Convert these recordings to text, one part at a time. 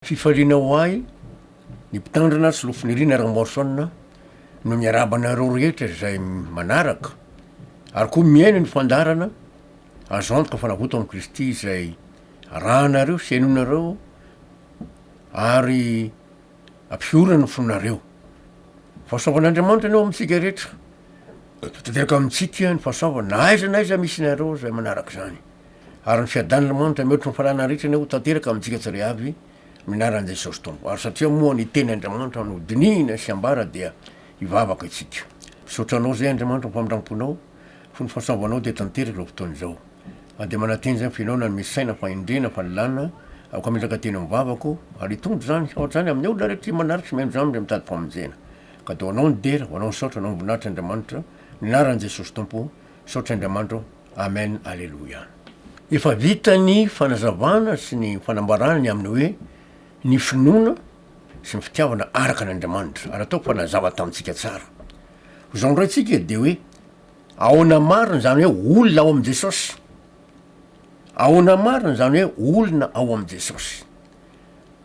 Fifaliana ho ahy ny mpitandrina sy lofin'irina Ramboarison no miarabanareo rehetra zay manaraka ary koa miaina ny fandarana azo antoka fanavotana Kristy zay rahanareo sy hainonareo ary ampiorana ny fonareo. Fahasoavan'Andriamanitra anao amintsika rehetra. Tanteraka amintsika ny fahasoavana na aiza na aiza misy nareo zay manaraka zany. Ary ny fiadan'Andriamanitra mihoatra ny falana rehetra anao tanteraka amintsika tsirairay avy minaran Jesôsy tompo. Ary satria moa ny teny Andriamanitra no dinihina sy ambara dia ivavaka itsika. Misotranao zay Andriamanitra mpamindramponao fony fahasoavanao dia tanteraky ro fotoana izao. De manateny zany fiainona ny misy saina fahendrena fanilana aoka metraka teny mivavako ary tonga zany ohatra zany amin'ny olona rehetra manaritra meno zany de mitady famonjena. Ka do anao ny dera, ho anao ny saotra, anao ny voninahitra Andriamanitra, minaran Jesôsy tompo, saotra Andriamanitra. Amen, alleluia. Efa vita ny fanazavana sy ny fanambarana ny amin'ny hoe ny finoana sy ny fitiavana araka n'Andriamanitra ary ataoko fanazava tamintsika tsara. Zao ndraitsika de hoe ahoana marina zany hoe olona ao am Jesôsy. Ahoana marina zany hoe olona ao am Jesôsy.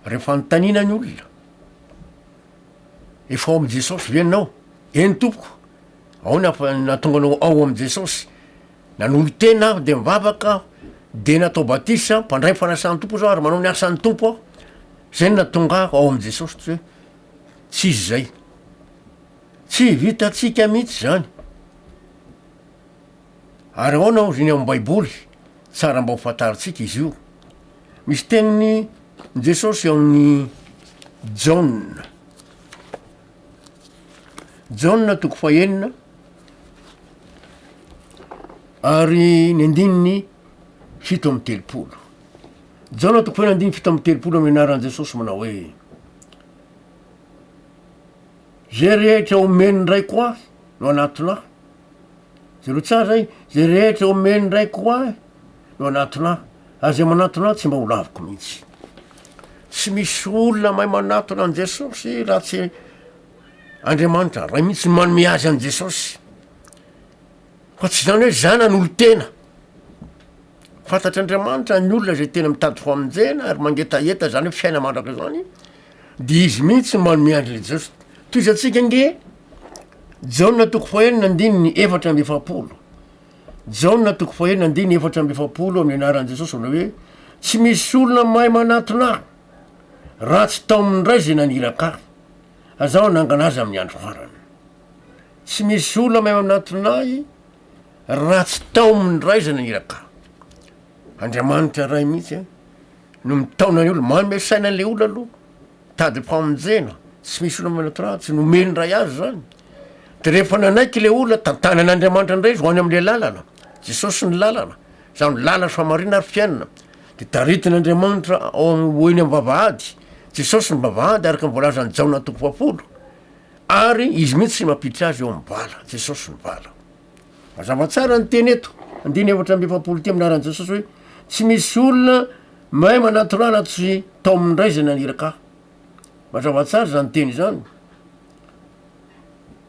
Rehefa antanina ny olona efa ao am Jesôsy venao eny tompoko ahoana natonga anao ao am Jesôsy nanolo tena aho de mivavaka aho de natao batisa mpandray fanasan'ny tompo zao ary manao ny asan'ny tompo aho zay natonga aho ao am Jesôsy hoe tsy izy zay tsy vitatsika mihitsy zany. Ary ahoana ao zany am baiboly tsara mba ho fantaritsika izy io. Misy teniny Jesôsy ao amin'ny John toko fahenina ary ny andininy fito amby telopolo. John toko fahenina andininy fito amby telopolo amin'ny anaran Jesôsy manao hoe zay rehetra omeny raiko ahy no anatonahy. Zero tsara zay, zay rehetra omeny raiko ahy no anatonahy ary zay manatonahy tsy mba ho laviko mihitsy. Tsy misy olona mahay manatona an Jesôsy raha tsy Andriamanitra raha mihitsy manome azy an Jesôsy. Fa tsy zany hoe zana n'olo tena. Fantatr'Andriamanitra ny olona zay tena mitady famonjena ary mangetaeta zany hoe fiaina mandraka zany de izy mihitsy manome azy le Jesôsy. Toy izatsika nge John toko fahenina andininy efatra amby efapolo. John toko fahenina andininy efatra amby efapolo amin'ny anaran Jesôsy manao hoe tsy misy olona mahay manatona raha tsy tao amindray zay naniraka ahy. Azaho nangana azy amin'ny andro farany. Tsy misy olona mahay manatonahy raha tsy tao amindray zay naniraka ahy. Andriamanitra ray mihitsy no mitaona ny olona manome saina an'le olona aloha tady famonjena. Tsy misy olona manatona tsy nomeny ray azy zany. De rehefa nanaiky le olona tantanan'Andriamanitra indray izy ho any am'le lalana. Jesôsy ny lalana, zany lalana fa marina ary fiainana. De taritin'Andriamanitra hoeny am vavahady. Jesôsy ny vavahady araka nyvoalazany Jaona toko fapolo. Ary izy mihitsy mampiditra azy eo am vala. Jesôsy ny vala. Mazava tsara ny teny eto. Andiny efatra amby efapolo ty aminaran Jesôsy hoe tsy misy olona mahay manatorana tsy tao amindray zay naniraka ahy. Mazava tsara zany teny zany.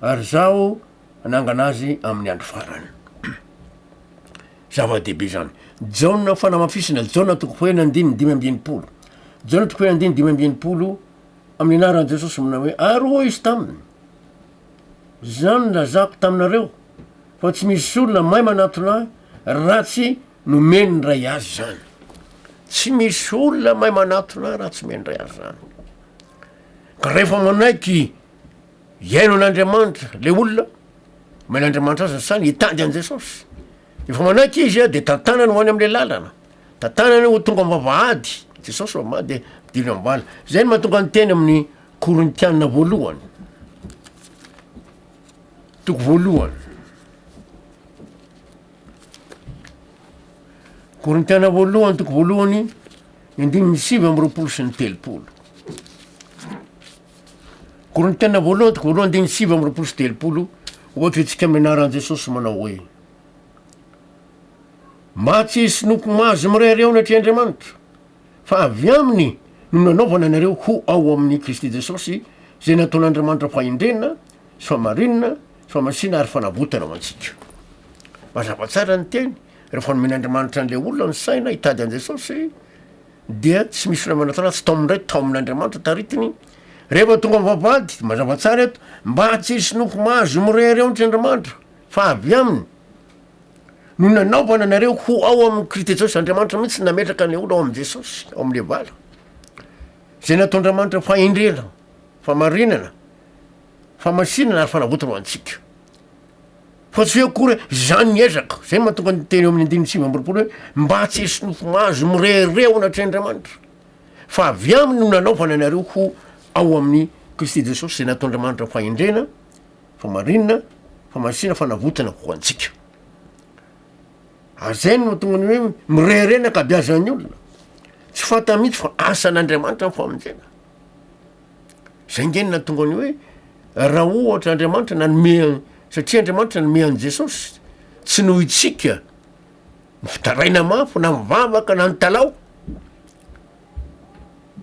Ary zaho anangana azy amin'ny andro farany. Zava-dehibe zany. Jaona fanamafisina Jaona toko fahenina andininy dimy amby enimpolo. Jaona toko fahenina andininy dimy amby enimpolo amin'ny anaran Jesôsy manao hoe ary hoy izy taminy zany lazako taminareo fa tsy misy olona mahay manatona raha tsy nomeny ray azy zany. Tsy misy olona mahay manatona raha tsy meny ray azy zany. Ka rehefa manaiky iaino an'Andriamanitra le olona main'Andriamanitra azy sany hitady an Jesôsy. Efa manaiky izy de tantanany ho any am'le lalana. Tantanany ho tonga mivavahady. Jesôsy vavahady de midiny ambala. Zay ny mahatonga ny teny amin'ny Korintianina voalohany. Toko voalohany. Korintianina voalohany toko voalohany andininy sivy amby roapolo sy ny telopolo. Korintianina voalohany toko voalohany andininy sivy amby roapolo sy telopolo. Ohatra itsika amin'ny anaran Jesôsy manao hoe matsy isy noko mahazo miray reo natria Andriamanitra fa avy aminy no nanaovana anareo ho ao amin'ny Kristy Jesôsy zay nataon'Andriamanitra fahendrena sy famarinina sy famasina ary fanavotana ho antsika. Mazava tsara ny teny rehefa nomen'Andriamanitra an'le olona ny saina hitady an Jesôsy dia tsy misy ramanatana tsy tao amindray tao amin'andriamanitra taritiny rehefa tonga mivavady mazava tsara eto mba tsy hisy nofo mahazo mirehareonitry andriamanitra fa avy aminy no nanaovana anareo ho ao amin'ny Kristy Jesôsy andriamanitra mihitsy nametraka ny olo ao am' Jesôsy ao am'le vala zay nataondramanitra fahendrena famarinana famasinana ary fanavotana ho antsika fa tsy hoe akory zany niezaka zay mahatonga ny teny eo amin'ny andiny sivy ambiroapolo hoe mba tsy hisy nofo mahazo mireherehona atry andriamanitra fa avy aminy no nanaovana anareo ho ao amin'ny Kristy Jesôsy zay nataondramanitra fahendrena famarinana famasina fanavotana ho antsika ary zay no mahatonga ny hoe mireherena ka biazan'ny olona tsy fata mihitsy fa asan'andriamanitra nyfamonjena zay ngeny natonga ny hoe raha ohatra andriamanitra nanome satria andriamanitra nanome an' Jesôsy tsy noho itsika ny fitaraina mafo na mivavaka na nytalao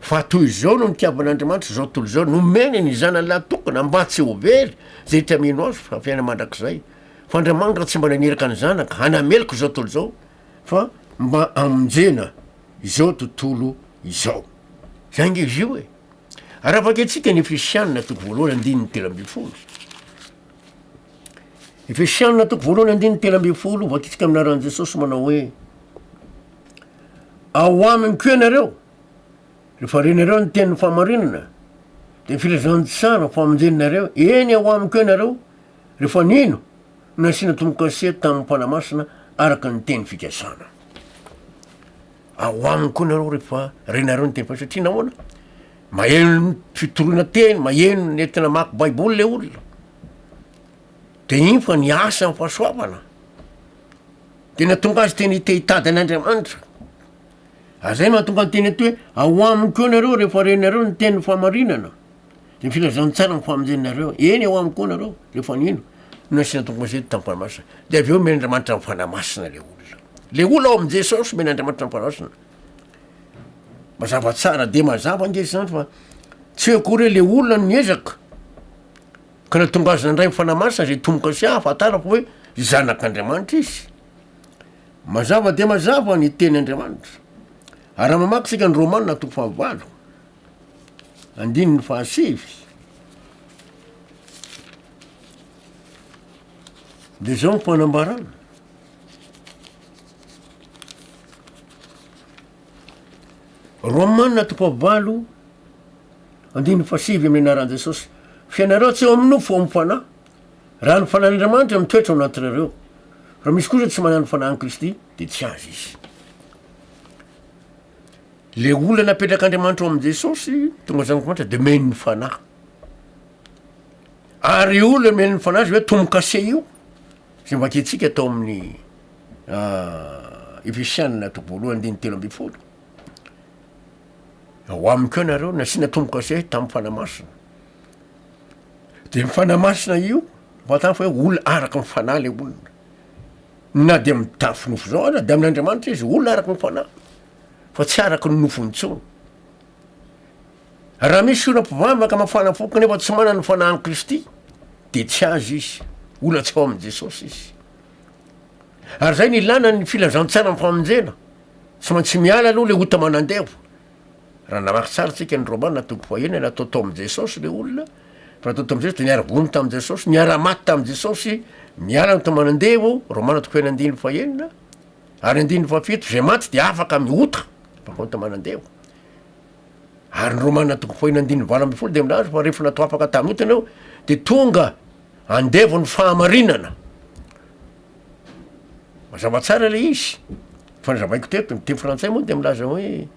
fa toy izao no nitiavan'andriamanitra zao tolo zao nomeny ny zanany latokana mba tsy ho very zay tramino azy fa fiaina mandrak'izay fa andriamanitra tsy mba naniraka ny zanaka hanameloko zao tolo zao fa mba amonjena izao tontolo izao zay nge izy io e ary afaka itsika ny Efesianina toko voalohany andininy telo amby folo Efesianina toko voalohany andininy telo amby folo vakitsika aminaran'i Jesôsy manao hoe ao aminy ko ianareo rehefa renareo ny tenin'ny famarinana de filazantsara famonjeninareo eny ao aminy ko ianareo rehefa nino nasiana tomokase tamin'ny mpanamasina araka ny teny fikasana ao aminy ko nareo rehefa renareo ny teny fa satria nahoana maheno fitoroana teny maheno nentina mako baiboly le olona de igny fa ny asa ny fahasoavana de natonga azy teny hitehitady an'andriamanitra azay mahatonga ny teny ato hoe ao aminy ko nareo rehefa renareo ny tenin'ny famarinana de filazantsara ny famonjeninareo eny ao aminy ko nareo rehefa nino nasiana tomokasety tamin'ny fanamasina de avy eo men'andriamanitra ny fanamasina le olona ao am' Jesôsy men'andriamanitra ny fanamasina mazava tsara de mazava nge zany fa tsy hoe akory hoe le olona no niezaka ka natonga azy nandray mifanamasina zay tomokase afatara fa hoe zanak'andriamanitra izy mazava de mazava ny teny andriamanitra ary mamaky sika ny Romanina toko fahavalo andininy fahasivy de zao nyfanambarana Romanina toko fahavalo andininy fahasivy amin'ny anaran'i Jesôsy fianareo tsy eo amin'ny nofo ao am'fanahy raha ny fanan'andriamanitra mitoetra ao anatirareo raha misy kosa tsy manano fanahin'i Kristy de tsy azy izy le olona napetrak'andriamanitra ao am' Jesôsy tonga zanak'andriamanitra de meny ny fanahy ary olona meny ny fanahy zy hoe tomokase io zay vaketsika atao amin'ny Efesianina toko voalohany andininy telo amby folo ao aminy ko nareo nasiana tomokase tamin'ny fanamasina de mifanamasina io fatany fa hoe olona araka ny fanahy le olona na de mitafy nofo zao na de amin'andriamanitra izy olona araka ny fanahy fa tsy araky ny nofony tsony raha misy olona mpivavaka mafana foka nefa tsy manana ny fanahin'i Kristy de tsy azy izy olona tsy ao am' Jesôsy izy ary zay nilana ny filazantsara ny famonjena tsy maintsy miala aloha le ota manandevo raha namaky tsara tsika ny Romanina toko fahaenina natao tao am' Jesôsy le olona fa natao tao am' Jesôsy de niara-vony tam' Jesôsy niara-maty tam' Jesôsy miala to manandevo Romanina toko fahaenina andininy fahaenina ary andininy fahafito zay maty de afaka miota fakota manandevo ary ny Romanina toko fahaenina andininy valo amby folo de milaza fa rehefa natao afaka tamin'ota anao de tonga andevo ny fahamarinana mazava tsara le izy fa nazavaiko teto miteny frantsay moa de milaza hoe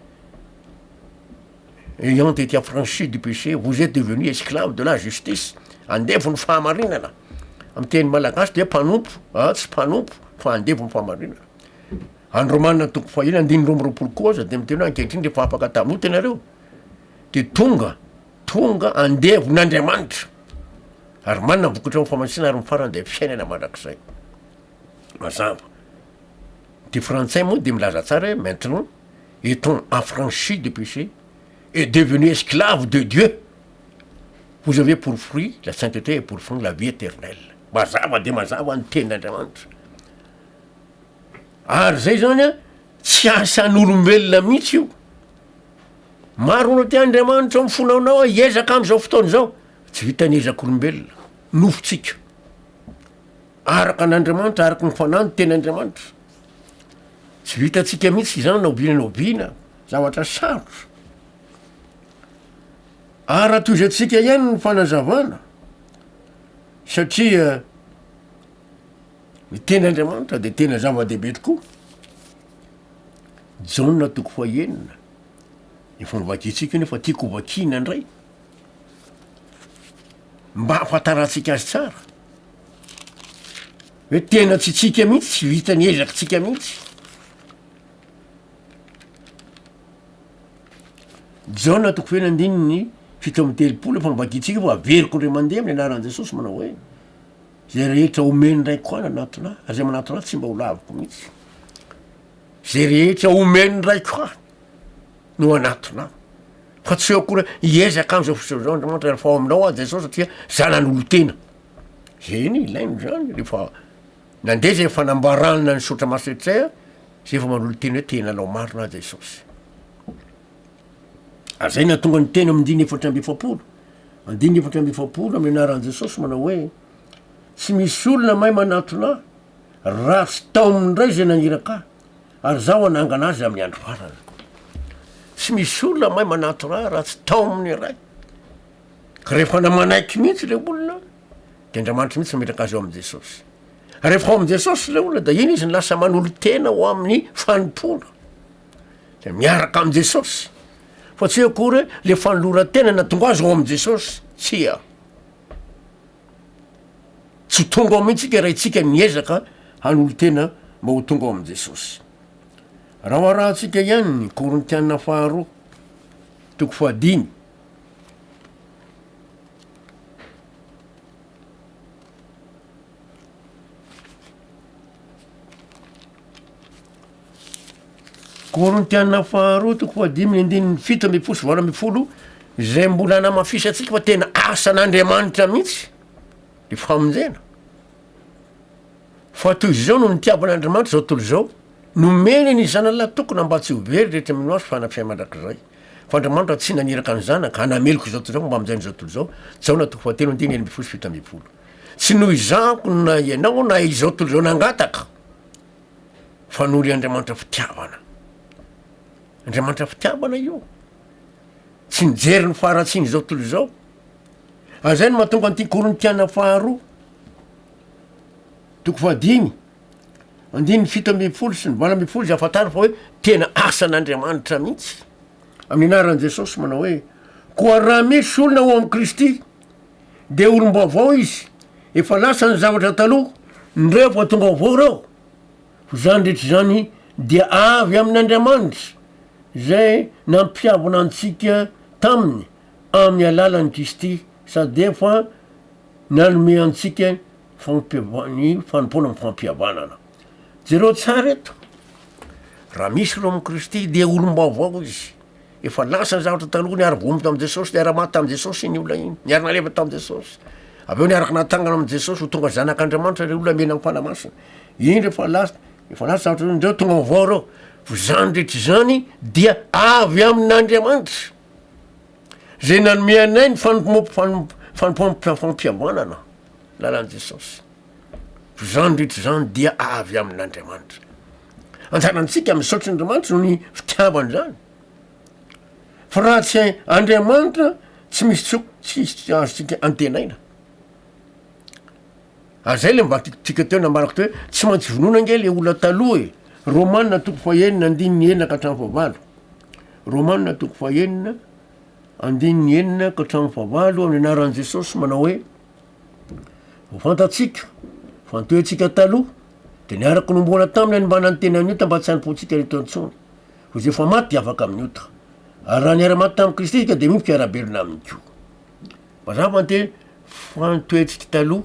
ayant été affranchi du péché vous êtes devenu esclave de la justice andevo ny fahamarinana amy teny malagasy de mpanompo tsy mpanompo fa andevo ny fahamarinana any Romanina toko fahaenina andininy roa amby roapolo koa de miteny hoe ankehitriny rehefa afaka tamin'ota ianareo de tonga andevo n'Andriamanitra ary manana vokatra ny famasina ary mifarany de fiainana mandrak'izay mazava ty frantsay moa de milaza tsara hoe maintenant étant affranchi de péché et devenu esclave de Dieu vous avez pour fruit la sainteté et pour fin la vie éternelle mazava de mazava ny tenin'Andriamanitra ary zay zany a tsy asan'olombelona mihitsy io maro no ty andriamanitra mifonaonao a iezaka am'izao fotoana zao tsy vita ny ezak'olombelona nofotsika araka an'andriamanitra araka nyfanano tenyandriamanitra tsy vitatsika mihitsy izany naobina zavatra sarotra toy izay tsika ihany ny fanazavana satria ny tenyandriamanitra de tena zava-dehibe tokoa jaona toko faenina efa novakitsika nefa tiako vakina ndray mba hafataratsika azy tsara hoe tena tsy tsika mihitsy tsy vita ny ezaka tsika mihitsy jaona toko faenina andininy fito amby telopolo efa novakitsika fa averiko ndray mandeha amin'ny anaran'i Jesosy manao hoe zay rehetra omeny ndray koa nanatona ary zay manatona tsy mba ho laviko mihitsy zay rehetra omeny ndray koa no anatona fa tsy eo akora iezaka am'izao fosizao andriamanitra rehefa ao aminao a Jesosy satria zanan'olo tena zeny ilaino zany rehefa nandeha zay fanambaranana ny sotra masoetray a zay efa manolo tena hoe tena lao marina Jesosy zay natonga ny tena am'diny efatra amby efapolo andiny efatra amby efapolo amin'ny anaran'i Jesosy manao hoe tsy misy olona mahay manatona raha tsy tao amindray zay naniraka ary zaho anangana azy amin'ny andro farana tsy misy olona mahay manatona raha tsy tao amin'ny ray ka rehefa namanaiky mihitsy le olona de andriamanitra mihitsy mametraka azy ao am' Jesosy rehefa ao am' Jesosy le olona da iny izy ny lasa manolo tena ho amin'ny fanimpona de miaraka am' Jesosy fa tsy akory le fanolora-tena natonga azy ao am' Jesosy tsia tsy tonga ao mihitsika raha itsika miezaka hanolo tena mba ho tonga ao am' Jesosy raha oarahantsika ihany ny Korintianina faharoa toko fahadimy Korintianina faharoa toko fahadimy ny andininy fito amby folo sy valo amby folo zay mbola namafisatsika fa tena asan'andriamanitra mihitsy le famonjena fa toy zao no nitiavan'andriamanitra zao tolo zao nomeny ny zanalahy tokony mba tsy ho very rehetra mino azy fanafia mandrak'izay fa andriamanitra tsy naniraka ny zanaka hanameloko zao tolo zao mba amin'izay zao tolo zao jaona toko fahatelo andiny enimby folo sy fito amby folo tsy noho izako na ianao na izao tolo zao nangataka fa noho le andriamanitra fitiavana andriamanitra fitiavana io tsy nijery ny faharatsiny zao tolo zao azay no mahatonga an'ity Korintianina faharoa toko fahadimy andiny fito amby folo sy ny valo amby folo zay afatara fa hoe tena asan'andriamanitra mihitsy amin'ny anaran'i Jesosy manao hoe koa raha misy olona ao am' Kristy de olom-baovao izy efa lasa ny zavatra taloha ndreo fa tonga vaovao reo ho zany rehetra zany dia avy amin'andriamanitra zay nampiavana antsika taminy amin'ny alalan'ny Kristy sady efa nanome antsika ny fanompona amin'ny fampihavanana jereo tsara eto raha misy reo am' Kristy de olom-baovao izy efa lasa ny zavatra taloha niara vomoto am' Jesosy niara maty tam' Jesosy iny olona iny niara naleva tam' Jesosy aveo niaraka natangana am' Jesosy ho tonga zanak'andriamanitra le olona mena amin'ny fanamasina iny rehefa lasa zavatra ndreo tonga vaovao reo ho zany rehetra zany dia avy amin'andriamanitra zay nanome anay ny fampihavanana lalan'i Jesosy ho zany rehetra zany dia avy amin'andriamanitra anjanantsika misaotry andriamanitra no ny fitiavany zany fa raha tsy andriamanitra tsy misy tsoko tsy azontsika antenaina azay le mivakitsika teo namarako teo hoe tsy maintsy vonona nge le olona taloha e Romanina toko fahenina andininy enina ka hatramin'ny fahavalo Romanina toko fahenina andininy enina ka hatramin'ny fahavalo amin'ny anaran'i Jesosy manao hoe ho fantatsika fantoetsika taloha de niaraka nomboana taminy anmbana ny tena nyota mba tsy hanipotsika reto antsony ho zay fa maty afaka amin'ny ota ary raha niara-maty tamin'ny Kristy ka de mifika arabelona amin'ny ko mazava ante fantoetsika taloha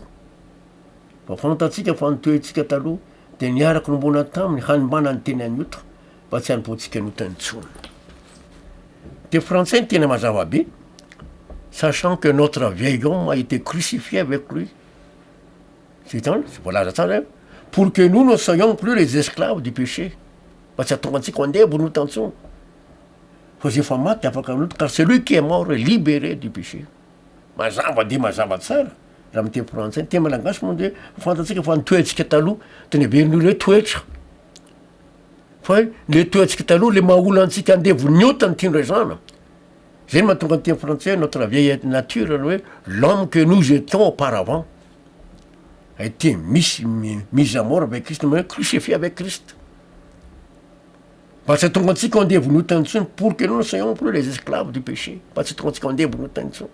fa fantatsika fantoetsika taloha de niaraka nombona taminy hanimbana ny teny anyota mba tsy hanipotsika notany tsony te français ny tena mazava be sachant que notre vieil homme a été crucifié avec lui c'est voalaza tsara pour que nous ne soyons plus les esclaves du péché mba tsy hatonga antsika andeha bonota antsony fa zay efa maty afaka anoto car celui qui est mort est libéré du péché mazava de mazava tsara raha miteny frantsay te malagasy moa de fantatsika fa nytoetsika taloha teny averin'olo hoe toetra fa le toetsika taloha le mahaolo antsika andevony ota ny tindra zana zay ny mahatonga ny teny frantsay notre vieille nature hoe l'homme que nous étions auparavant a été mis à mort avec Christ mais crucifié avec Christ parce que tonga antsika andevony ota intsony pour que nous ne soyons plus les esclaves du péché parce que tonga antsika andevony ota intsony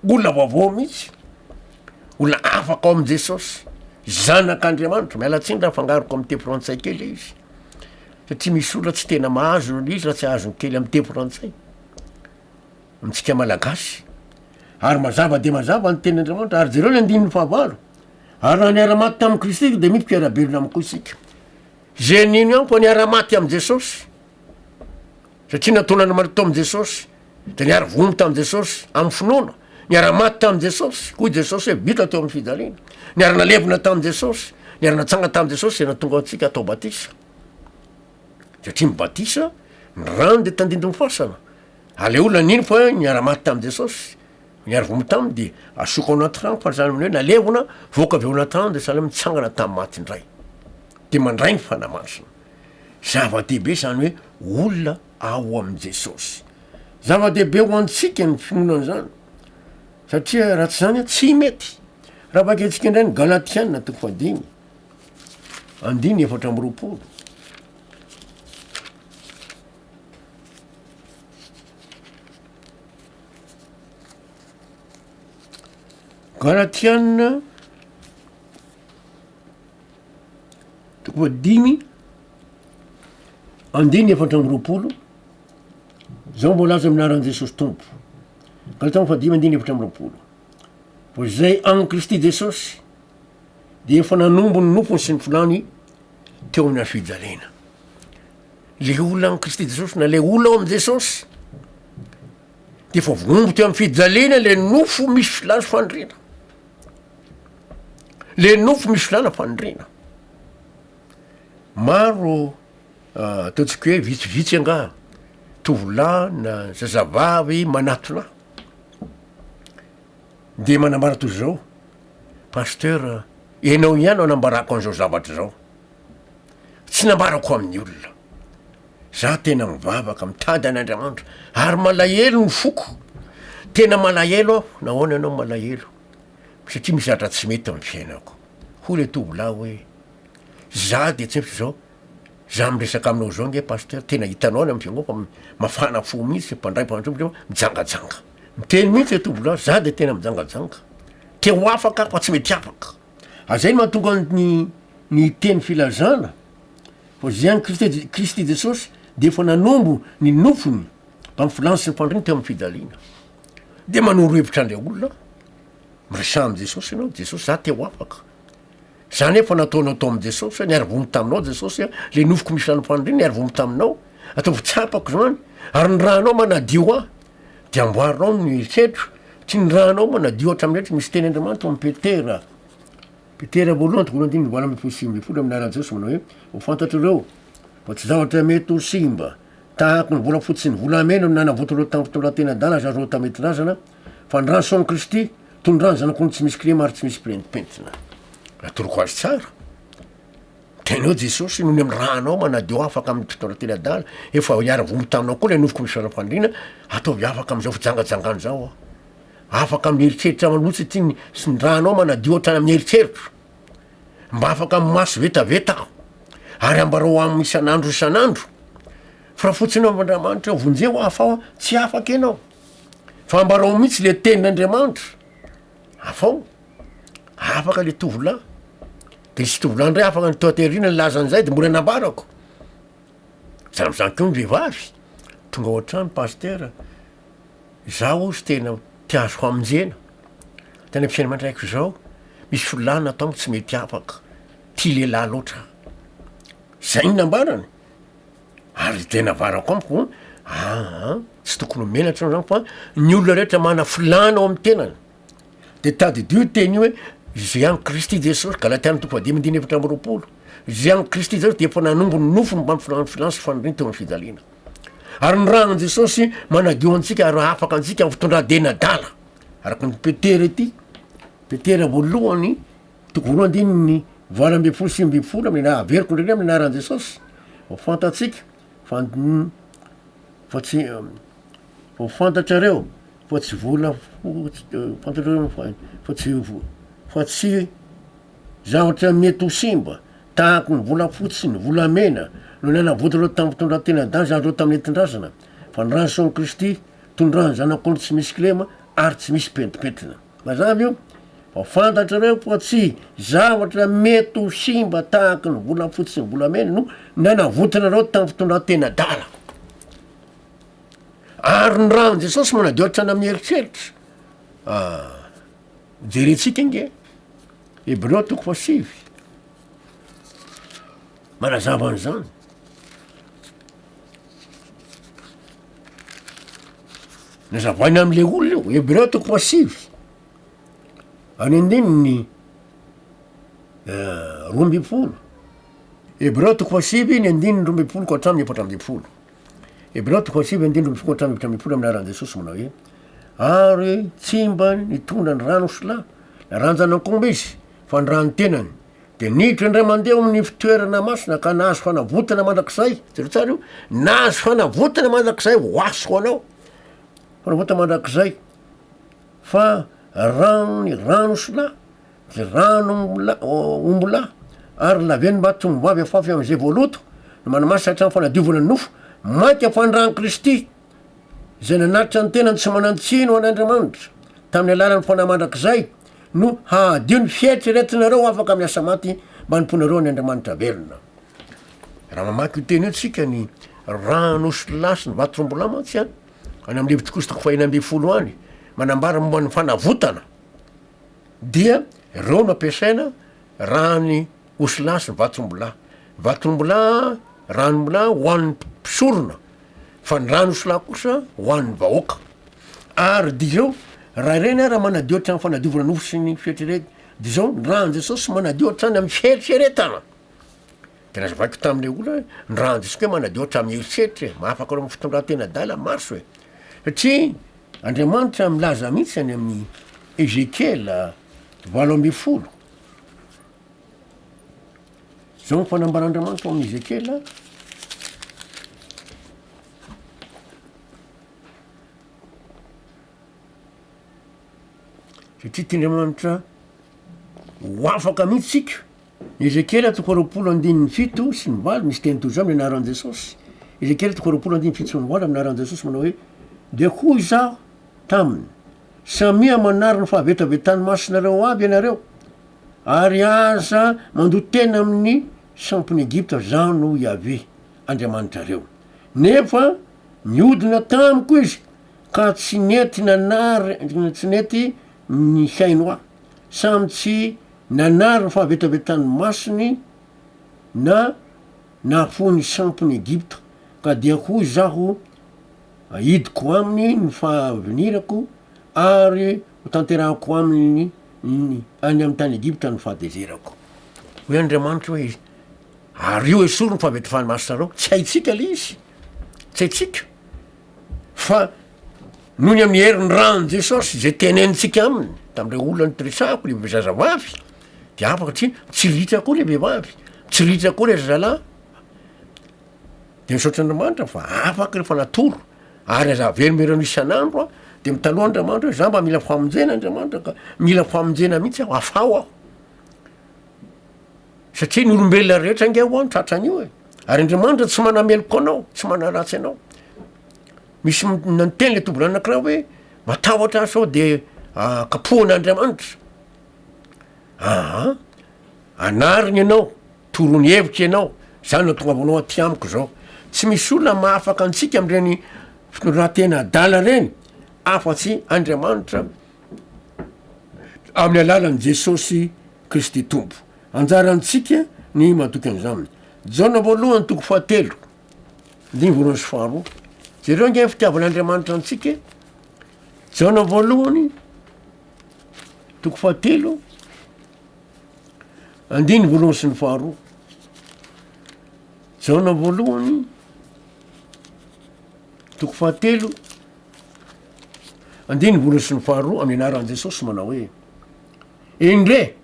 olona vaovao mihitsy olona afaka ao am' Jesosy zanak'Andriamanitra mialatsiny raha fangaroko amy teny frantsay kely izy satria misy olona tsy tena mahazo izy raha tsy ahazony kely amy teny frantsay amitsika malagasy ary mazava de mazava ny teny'Andriamanitra ary jereo ny andininy fahavalo ary raha niara-maty tamin'ny Kristy de mify piarabelona amiko isika zay nino ihany fa niara-maty am' Jesosy satria nataonana marito am' Jesosy de niara vomy tam' Jesosy amy finoana niara-maty tam' Jesosy koa Jesosy hoe vita teo amin'ny fijaliana niara-nalevina tam' Jesosy niara-natsanga tam' Jesosy zay natonga antsika atao batisa satria mibatisa ny rano de tandindry mifasana ale olona niny fa niara-maty tam' Jesosy niara-vomy taminy de asoko ao anaty rano fa zany hoe nalevona voaka avy ao anaty rano de sahala mitsangana tam' maty indray de mandray ny fanamasina zava-dehibe zany hoe olona ao am' Jesosy zava-dehibe ho antsika ny finoana zany satria raha tsy zany tsy mety raha vaketsika indray ny Galatiana toko fadimy andiny efatra amby roapolo Galatiana toko fadimy andiny efatra amby roapolo zao mbolaza aminaran'i Jesosy tompo Galatiana fadimy andiny efatra amby roapolo fa zay an Kristy Jesosy de efa nanombo ny nofony sy ny filany teo amin'ny fijaliana le olona an Kristy Jesosy na le olona ao am' Jesosy de efa vombo teo amin'ny fijaliana le nofo misy filana fandrina le nofo misy filana fandrina maro ataontsika hoe vitsivitsy anga tovolahy na zazavavy manatona de manambara toy zao pasteur enao ihany anambarako an'izao zavatra zao tsy nambarako amin'ny olona za tena mivavaka mitady an'Andriamanitra ary malahelo ny foko tena malahelo aho nahoana ianao malahelo satria misy zatra tsy mety amin'ny fiainako ho le tovolahy hoe za de tsy mitsy zao za miresaka aminao zao nge pasteur tena hitanao any amy fianao fa mafana fo mihitsy mpandray mpandrombotra mijangajanga miteny mihitsy le tovolahy za de tena mijangajanga te ho afaka fa tsy mety afaka azay ny mahatonga ny teny filazana fa zay any Kristy Jesosy de efa nanombo ny nofony amy filany sy ny fandriny teo amy fijaliana de manoro hevitra an'le olona miresa am' Jesosy ianao Jesosy za te ho afaka zany efa nataonao tao am' Jesosy niara-vomy taminao Jesosy le nofoko misy lany fandriny niara-vomy taminao ataovy tsapako zany ary ny rahanao manadio aho de amboarinao ny eritreritro tsy ny rahanao manadio hatramin'rehetra misy teny Andriamanitra amy Petera voalohany toko andiny voala amy folo amin'ny anaran'i Jesosy manao hoe ho fantatro ireo fa tsy zavatra mety ho simba tahako ny vola fotsy ny volamena no nanavotoleo tamin'ny fitondratena adala azazao tamety razana fa ny rano saon'i Kristy tondrano zanakony tsy misy krema ary tsy misy pentimpentina atoroko azy tsara tenao Jesosy nohony amy rahanao manadio afaka amin'ny fitondratena adala efa hiara-vomy taminao koa le nofoko misy fanafandrina ataovy afaka am'izao fijangajangany zao afaka amin'ny eritseritra manotsy ty sy ny rahanao manadio hatrany amin'ny eritseritro mba afaka amin'ny maso vetaveta ary ambarao amy isan'andro fa raha fotsiny ao Andriamanitra vonjeo afao tsy afaka ianao fa ambarao mihitsy le tenin'Andriamanitra afao afaka le tovolahy de isy tovolahy ndray afaka ny toaterina ny lazan'izay de mbola nambarako zany am'izany keo ny vehivavy tonga ao an-trano pasteur zaho sy tena tiazoko aminjena tena ampisainy mandraiky zao misy filany natao tsy mety afaka ty lehilahy loatra zay ny nambarany ary tena varako amiko tsy tokony menatra zany fa ny olona rehetra mana filana ao amy tenany de tadidio teny io hoe zay any Kristy Jesosy Galatiana toko fadimy andiny efatra amby roapolo zay any Kristy Jesosy de efa nanombo ny nofony mba filany sy fanindriny teo amy fijaliana ary ny ragnon jesosy manadio antsika ary afaka antsika ny fitondradena dala araky ny petera ity petera voalohany toko voalohany dininy voala ambe folo sy mbe folo amina averiko ndreny amin'ny anaran jesosy ho fantatsika fa tsy ho fantatrareo fa tsy vola fantatrareo fa tsy zavatra mety ho simba tahaky ny vola fotsy ny vola mena no nanavotareo tamin'ny fitondratena da zandreo tamin'ny tindrazana fa ny rano son kristy tondrany zanak'olo tsy misy kilema ary tsy misy pentipentina mazavy io fa fantatrareo fa tsy zavatra mety ho simba tahaky ny vola fotsy ny vola mena no nanavotanareo tamin'ny fitondratena dala ary ny rano jesosy manadiotrana amin'ny eritreritra jerentsika inge hebreo toko fa sivy manazava an'izany nazavaina am'le olona io hebreo toko fa sivy any andininy roambipolo hebreo toko fa sivy ny andininy roambipolo ko hatramin'ny efatra ambipolo hebreo toko fa sivy andininy roambipolo ko hatramin'ny efatra ambipolo amin'ny aran jesosy manao hoe ary tsy mba nitondra ny rano sola ranjanak'omba izy fa ny rano tenany de niditra indray mandeha amin'ny fitoerana masina ka nahazo fanavotana mandrakizay zero tsara io nahazo fanavotana mandrakizay ho aso anao fanavotana mandrakizay fa rano sola de rano ombola ary laveny mba tsy mivavy afafy am'izay voaloto no manamasy hatramy fanadiovana ny nofo mainky afandrano kristy zay nanatitra ny tenany tsy manantsino an'andriamanitra tamin'ny alalan'ny fanahy mandrakizay no hahadio ny fieritriretinareo afaka amin'ny asa maty mba nimponareo ny andriamanitra velona raha mamaky io teny io tsika ny rano solasy ny vatorombola mantsy any am'le vitokostoko fahina ambe folo any manambara momba ny fanavotana dia reo mampiasaina rany osolasy ny vatorombola ranombola ho an'ny mpisorona fa ny rano osola kosa ho an'ny vahoaka ary diao raha reny raha manadio hatrany fanadiovana nofo sy ny fieritrirety de zao ny rano jesosy manadio hatrany amin'ny fieritreretana de nazavaiko tam'le ola ny rano jesosy hoe manadio hatra amin'ny eritseritra mahafaka reo amin'ny fitondratena dala maso e satria andriamanitra milaza mihitsy any amin'ny ezekela valo ambe folo zao ny fanambaran'andriamanitra amin'ny ezekela satria tiandriamanitra ho afaka mihitsy tsika ezekela toko roapolo andininy fito sy ny valo misy teny toy zao amin'ny anaran jesosy ezekela toko roapolo andininy fito sy ny valo amin'ny anaran jesosy manao hoe de hoy zaho taminy samia manary ny fahavetravetany masinareo aby ianareo ary aza mandotena amin'ny sampony egipta za no iave andriamanitrareo nefa miodina tamiko izy ka tsy nety nanary tsy nety ny haino samy tsy nanary ny fahavetravetany masiny na nafony sampony egipta ka dia hoy zaho idiko aminy ny fahavenirako ary ho tanterahako aminy any amin'ny tany egipta ny fahadezerako hoe andriamanitra hoe ary io esoro ny fahavetrafany masinareo tsy haitsika le izy tsy haitsika fa noho ny amin'ny herin'ny rano jesosy zay tenenitsika aminy tam'le olona ny toresako le zazavavy de afaka tsy riritra koa le vehivavy tsy riritra koa le zazalahy de misaotra andriamanitra fa afaka rehefa natoro ary aza verimberano isan'andro a de mitaloha andriamanitra hoe za mba mila famonjena andriamanitra ka mila famonjena mihitsy aho afao aho satria ny olombelona rehetra nge ho any tratran'io e ary andriamanitra tsy manameloko anao tsy manaratsy anao misy nanteny le tobola anakiraha hoe matahotra sao de kapohan'andriamanitra anariny ianao torony hevitra ianao zany natongavonao aty amiko zao tsy misy olona mahafaka antsika am'ireny fitondratena adala reny afa-tsy andriamanitra amin'ny alalan'i jesosy kristy tompo anjarantsika ny matoky an'izany jaona voalohany toko fahatelo diny voalohany sy faharoa zareo nge fitiavan'andriamanitra antsika jaona voalohany toko fahatelo andiny voalohany sy ny faharoa jaona voalohany toko fahatelo andiny vola sy ny faharoa amin'ny anaran' Jesosy manao hoe indre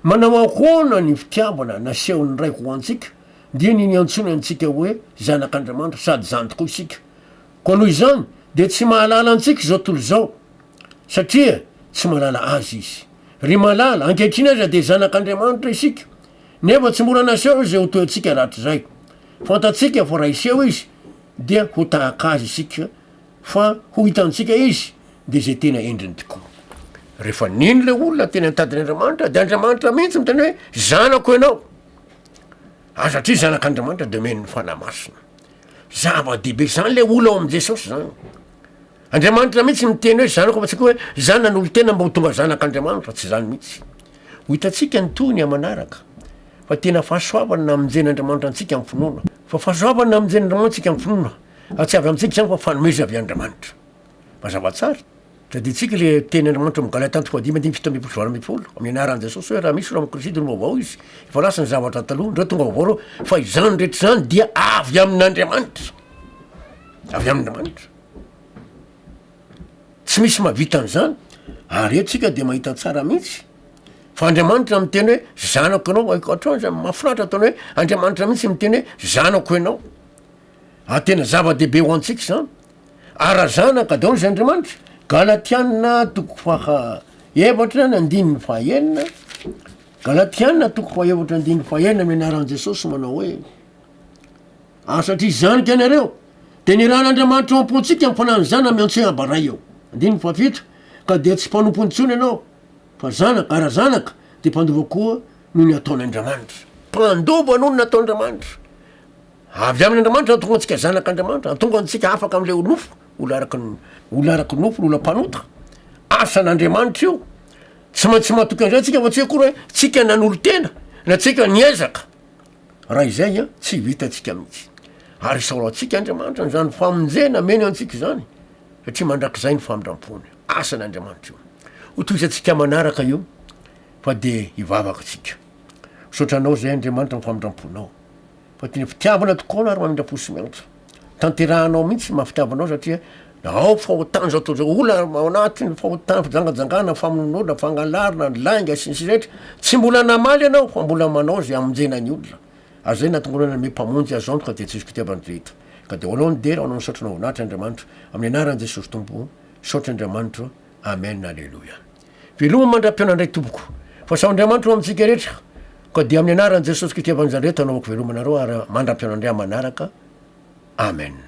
manao ahoana ny fitiavana nasehony ray ho antsika dia ny antsony antsika hoe zanak'Andriamanitra sady zany tokoa isika koa noho izany de tsy mahalala antsika zao tolo zao satria tsy malala azy izy ry malala ankehitriny aza de zanak'Andriamanitra isika nefa tsy mbola naseho izy zay ho toantsika rahatry zay fantatsika fa raha iseho izy dia ho tahaka azy isika fa ho hitantsika izy de zay tena endriny tokoa rehefa nino le olona tena nitadin'Andriamanitra de Andriamanitra mihitsy miteny hoe zanako ianao satria zanak'Andriamanitra de meny ny fanahy masina zava-dehibe zany le ola ao am' Jesosy zany Andriamanitra mihitsy miteny hoe zanako fa tsika hoe zanan'olo tena mba ho tonga zanak'Andriamanitra tsy zany mihitsy ho hitatsika ny tony amanaraka fa tena fahasoavana namonjen'Andriamanitra antsika amin'ny finoana fa fahasoavana namonjen'Andriamanitra antsika amin'ny finoana tsy avy amintsika zany fa fanomeza avy Andriamanitra mazava tsara sady tsika le teny Andriamanitra migalatany toko adimy andimy fito ambifolo valo ambifolo amin'ny anaran'i Jesosy hoe raha misy ora Kristy no vaovao izy efa lasa ny zavatra taloha ndreo tonga vaovao reo fa izany rehetra zany dia avy amin'Andriamanitra avy amin'Andriamanitra tsy misy mahavitan'zany ary etsika de mahita tsara mihitsy fa Andriamanitra miteny hoe zanako ianao atrany mahafinaritra ataony hoe Andriamanitra mihitsy miteny hoe zanako ianao tena zava-dehibe ho antsika zany ara zanaka daoly zay Andriamanitra Galatiana toko faha efatra ny andininy fahaenina Galatiana toko faha efatra andininy fahaenina amin'ny anaran'i Jesosy manao hoe satria zanika ianareo de ny rahan'Andriamanitra o ampontsika amin'ny fanahiny zany amiantsena baray eo andininy fahafito ka de tsy mpanompo intsony ianao fa zanaka ara zanaka de mpandova koa noho ny ataon'Andriamanitra mpandova noho ny nataon'Andriamanitra avy amin'Andriamanitra tonga antsika zanak'Andriamanitra atonga antsika afaka am'le nofo olo araky nofo lola mpanota asan'Andriamanitra io tsy maintsy mahatoky an'zay tsika fa tsy hoe koa hoe tsika nanolo tena na tsika niezaka raha izay a tsy vitatsika mihitsy ary saoro atsika Andriamanitra zany famonjena meny antsika zany satria mandrak'zay ny famindram-pony asan'Andriamanitra io ho toisatsika manaraka io fa de hivavaka tsika sotranao zay Andriamanitra mifamindram-ponao fa tena fitiavana tokoa ary mamindra-posy miantra tanterahanao mihitsy mahafitiavanao satria ao fahotany zao to zao ola ao anatiny fahotany fijangajangana famononoana fangalarina ny lainga sy ny rehetra tsy mbola namaly ianao fa mbola manao zay amonjena ny olona ary zay natongolana me mpamonjy azo antoka de tsisy fitiavany rehetra ka de Olona dera anao misaotra nao vonahitra Andriamanitra amin'ny anaran'i Jesosy tompo saotra Andriamanitra amen alleluia veloma mandra-piona ndray tompoko fa sao Andriamanitra amintsika rehetra ka de amin'ny anaran'i Jesosy fitiavan'zany rehetra anaovako velomanareo ary mandra-piona ndray manaraka amen